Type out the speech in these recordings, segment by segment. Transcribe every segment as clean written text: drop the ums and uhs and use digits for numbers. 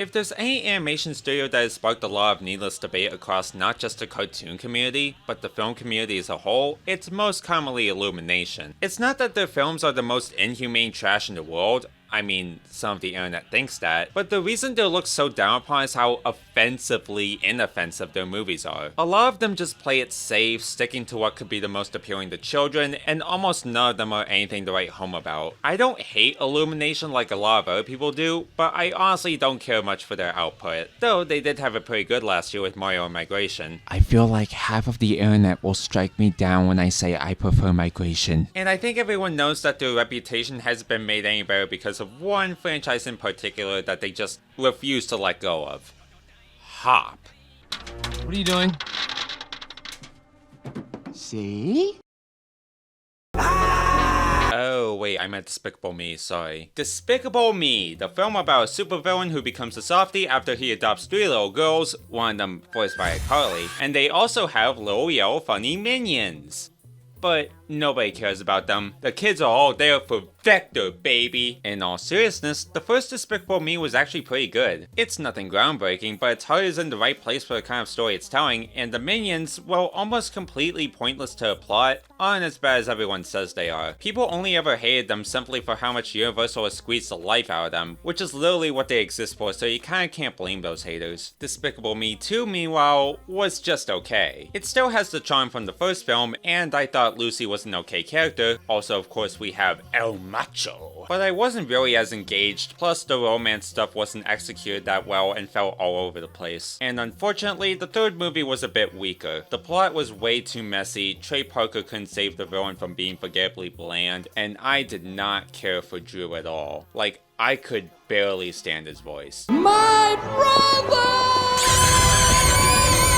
If there's any animation studio that has sparked a lot of needless debate across not just the cartoon community, but the film community as a whole, it's most commonly Illumination. It's not that their films are the most inhumane trash in the world. I mean, some of the internet thinks that, but the reason they're looked so down upon is how offensively inoffensive their movies are. A lot of them just play it safe, sticking to what could be the most appealing to children, and almost none of them are anything to write home about. I don't hate Illumination like a lot of other people do, but I honestly don't care much for their output. Though they did have it pretty good last year with Mario and Migration. I feel like half of the internet will strike me down when I say I prefer Migration. And I think everyone knows that their reputation hasn't been made any better because of one franchise in particular that they just refuse to let go of. Hop. What are you doing? See? Oh, wait, I meant Despicable Me, sorry. Despicable Me, the film about a supervillain who becomes a softie after he adopts 3 little girls, one of them voiced by Carly, and they also have little yellow funny minions. But nobody cares about them. The kids are all there for Vector, baby! In all seriousness, the first Despicable Me was actually pretty good. It's nothing groundbreaking, but its heart is in the right place for the kind of story it's telling, and the minions, while almost completely pointless to a plot, aren't as bad as everyone says they are. People only ever hated them simply for how much Universal has squeezed the life out of them, which is literally what they exist for, so you kinda can't blame those haters. Despicable Me 2, meanwhile, was just okay. It still has the charm from the first film, and I thought Lucy was an okay character. Also, of course, we have El Macho. But I wasn't really as engaged, plus the romance stuff wasn't executed that well and fell all over the place. And unfortunately, the third movie was a bit weaker. The plot was way too messy, Trey Parker couldn't save the villain from being forgettably bland, and I did not care for Drew at all. Like, I could barely stand his voice. My brother!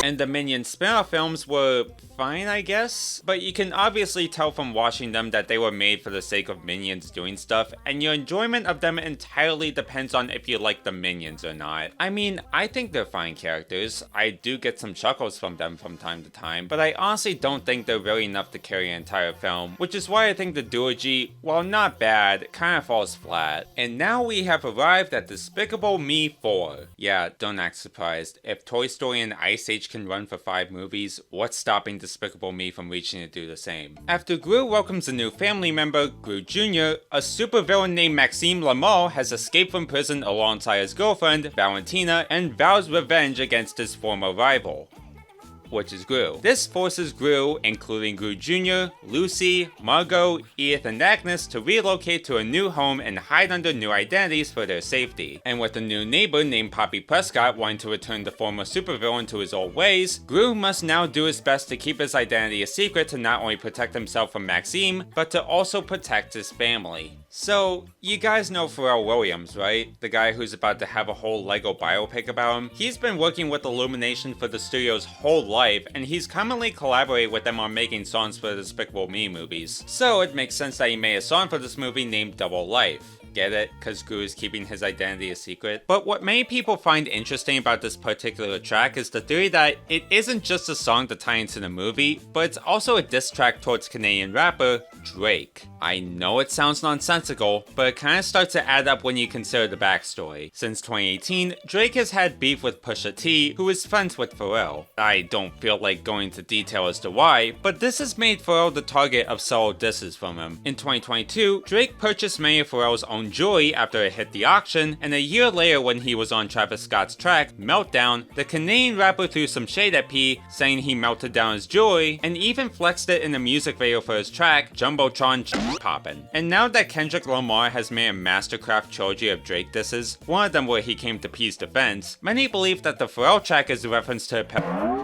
And the Minions spin-off films were fine, I guess, but you can obviously tell from watching them that they were made for the sake of Minions doing stuff, and your enjoyment of them entirely depends on if you like the Minions or not. I mean, I think they're fine characters. I do get some chuckles from them from time to time, but I honestly don't think they're really enough to carry an entire film, which is why I think the duology, while not bad, kinda falls flat. And now we have arrived at Despicable Me 4. Yeah, don't act surprised. If Toy Story and Ice Age can run for 5 movies, what's stopping Despicable Me from reaching to do the same? After Gru welcomes a new family member, Gru Jr., a supervillain named Maxime Lamar has escaped from prison alongside his girlfriend, Valentina, and vows revenge against his former rival, which is Gru. This forces Gru, including Gru Jr., Lucy, Margot, Edith, and Agnes to relocate to a new home and hide under new identities for their safety. And with a new neighbor named Poppy Prescott wanting to return the former supervillain to his old ways, Gru must now do his best to keep his identity a secret to not only protect himself from Maxime, but to also protect his family. So, you guys know Pharrell Williams, right? The guy who's about to have a whole Lego biopic about him? He's been working with Illumination for the studio's whole life, and he's commonly collaborated with them on making songs for the Despicable Me movies. So it makes sense that he made a song for this movie named Double Life. Get it? Cause Gru is keeping his identity a secret. But what many people find interesting about this particular track is the theory that it isn't just a song to tie into the movie, but it's also a diss track towards Canadian rapper Drake. I know it sounds nonsensical, but it kinda starts to add up when you consider the backstory. Since 2018, Drake has had beef with Pusha T, who is friends with Pharrell. I don't feel like going into detail as to why, but this has made Pharrell the target of several disses from him. In 2022, Drake purchased many of Pharrell's own jewelry after it hit the auction, and a year later when he was on Travis Scott's track, Meltdown, the Canadian rapper threw some shade at P, saying he melted down his jewelry, and even flexed it in the music video for his track, Jumbotron Poppin'. And now that Kendrick Lamar has made a Mastercraft trilogy of Drake disses, one of them where he came to P's defense, many believe that the Pharrell track is a reference to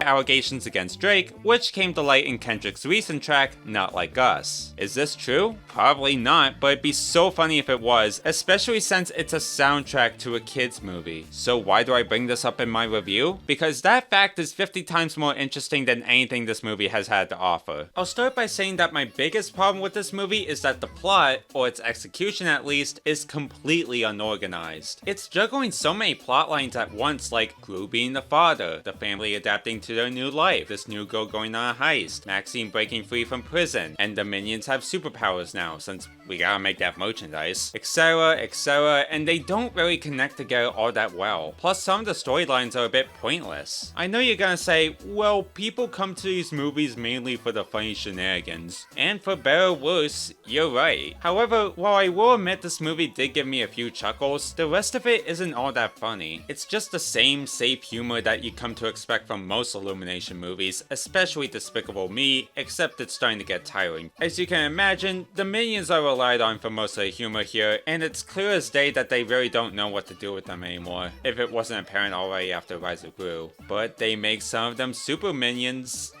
allegations against Drake, which came to light in Kendrick's recent track, Not Like Us. Is this true? Probably not, but it'd be so funny if it was, especially since it's a soundtrack to a kids movie. So why do I bring this up in my review? Because that fact is 50 times more interesting than anything this movie has had to offer. I'll start by saying that my biggest problem with this movie is that the plot, or its execution at least, is completely unorganized. It's juggling so many plot lines at once, like Gru being the father, the family adapting to their new life, this new girl going on a heist, Maxine breaking free from prison, and the minions have superpowers now, since we gotta make that merchandise, etc, etc, and they don't really connect together all that well. Plus, some of the storylines are a bit pointless. I know you're gonna say, well, people come to these movies mainly for the funny shenanigans, and for better or worse, you're right. However, while I will admit this movie did give me a few chuckles, the rest of it isn't all that funny. It's just the same safe humor that you come to expect from most Illumination movies, especially Despicable Me, except it's starting to get tiring. As you can imagine, the minions are relied on for most of the humor here, and it's clear as day that they really don't know what to do with them anymore, if it wasn't apparent already after Rise of Gru. But they make some of them super minions.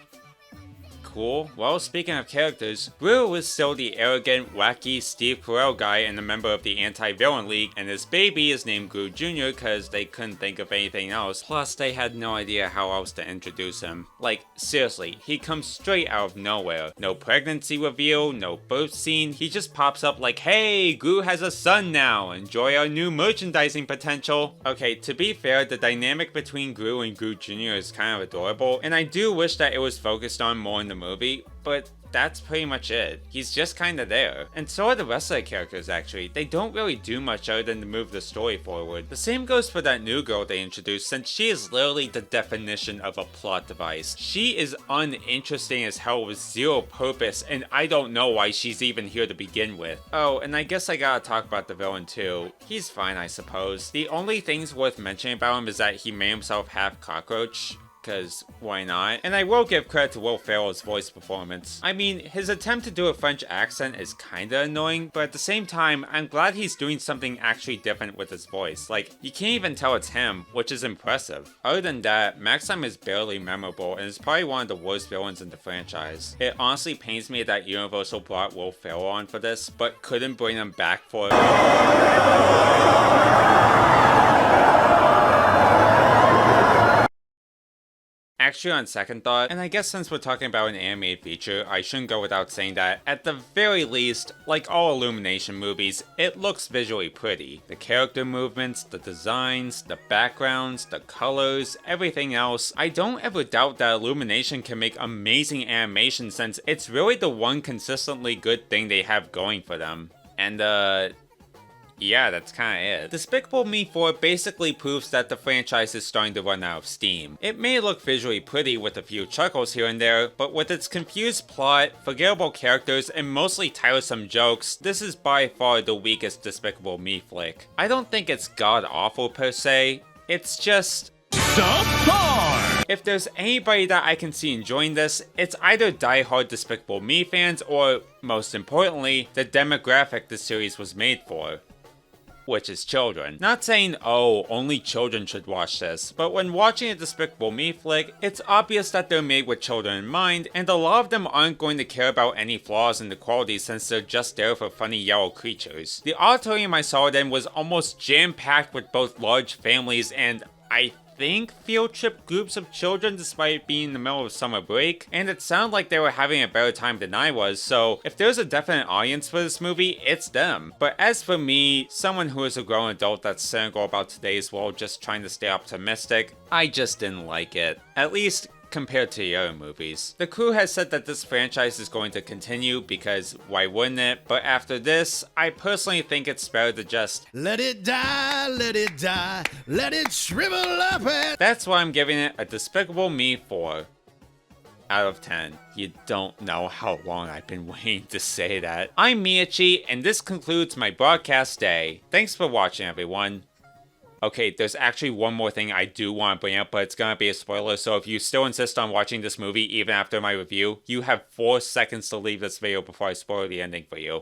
Cool. Well, speaking of characters, Gru was still the arrogant, wacky Steve Pharrell guy and a member of the Anti-Villain League, and his baby is named Gru Jr. because they couldn't think of anything else, plus they had no idea how else to introduce him. Like, seriously, he comes straight out of nowhere. No pregnancy reveal, no birth scene, he just pops up like, hey, Gru has a son now, enjoy our new merchandising potential. Okay, to be fair, the dynamic between Gru and Gru Jr. is kind of adorable, and I do wish that it was focused on more in the movie, but that's pretty much it. He's just kinda there. And so are the rest of the characters actually. They don't really do much other than to move the story forward. The same goes for that new girl they introduced, since she is literally the definition of a plot device. She is uninteresting as hell with zero purpose, and I don't know why she's even here to begin with. Oh, and I guess I gotta talk about the villain too. He's fine, I suppose. The only things worth mentioning about him is that he made himself half cockroach. Cause why not? And I will give credit to Will Ferrell's voice performance. I mean, his attempt to do a French accent is kinda annoying, but at the same time, I'm glad he's doing something actually different with his voice. Like, you can't even tell it's him, which is impressive. Other than that, Maxime is barely memorable and is probably one of the worst villains in the franchise. It honestly pains me that Universal brought Will Ferrell on for this, but couldn't bring him back for Actually, on second thought, and I guess since we're talking about an animated feature, I shouldn't go without saying that, at the very least, like all Illumination movies, it looks visually pretty. The character movements, the designs, the backgrounds, the colors, everything else. I don't ever doubt that Illumination can make amazing animation since it's really the one consistently good thing they have going for them. And yeah, that's kinda it. Despicable Me 4 basically proves that the franchise is starting to run out of steam. It may look visually pretty with a few chuckles here and there, but with its confused plot, forgettable characters, and mostly tiresome jokes, this is by far the weakest Despicable Me flick. I don't think it's god-awful per se, it's just subpar! If there's anybody that I can see enjoying this, it's either die-hard Despicable Me fans or, most importantly, the demographic the series was made for, which is children. Not saying, oh, only children should watch this, but when watching a Despicable Me flick, it's obvious that they're made with children in mind, and a lot of them aren't going to care about any flaws in the quality since they're just there for funny yellow creatures. The auditorium I saw it in was almost jam-packed with both large families and, I think, field trip groups of children despite being in the middle of summer break, and it sounded like they were having a better time than I was, so if there's a definite audience for this movie, it's them. But as for me, someone who is a grown adult that's cynical about today's world just trying to stay optimistic, I just didn't like it. At least, compared to the other movies. The crew has said that this franchise is going to continue because why wouldn't it? But after this, I personally think it's better to just let it die, let it shrivel up. That's why I'm giving it a Despicable Me 4 out of 10. You don't know how long I've been waiting to say that. I'm Miyachi, and this concludes my broadcast day. Thanks for watching, everyone. Okay, there's actually one more thing I do want to bring up, but it's gonna be a spoiler, so if you still insist on watching this movie even after my review, you have 4 seconds to leave this video before I spoil the ending for you.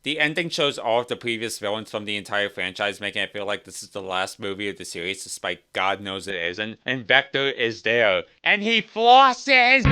The ending shows all of the previous villains from the entire franchise, making it feel like this is the last movie of the series, despite God knows it isn't. And Vector is there, and he flosses!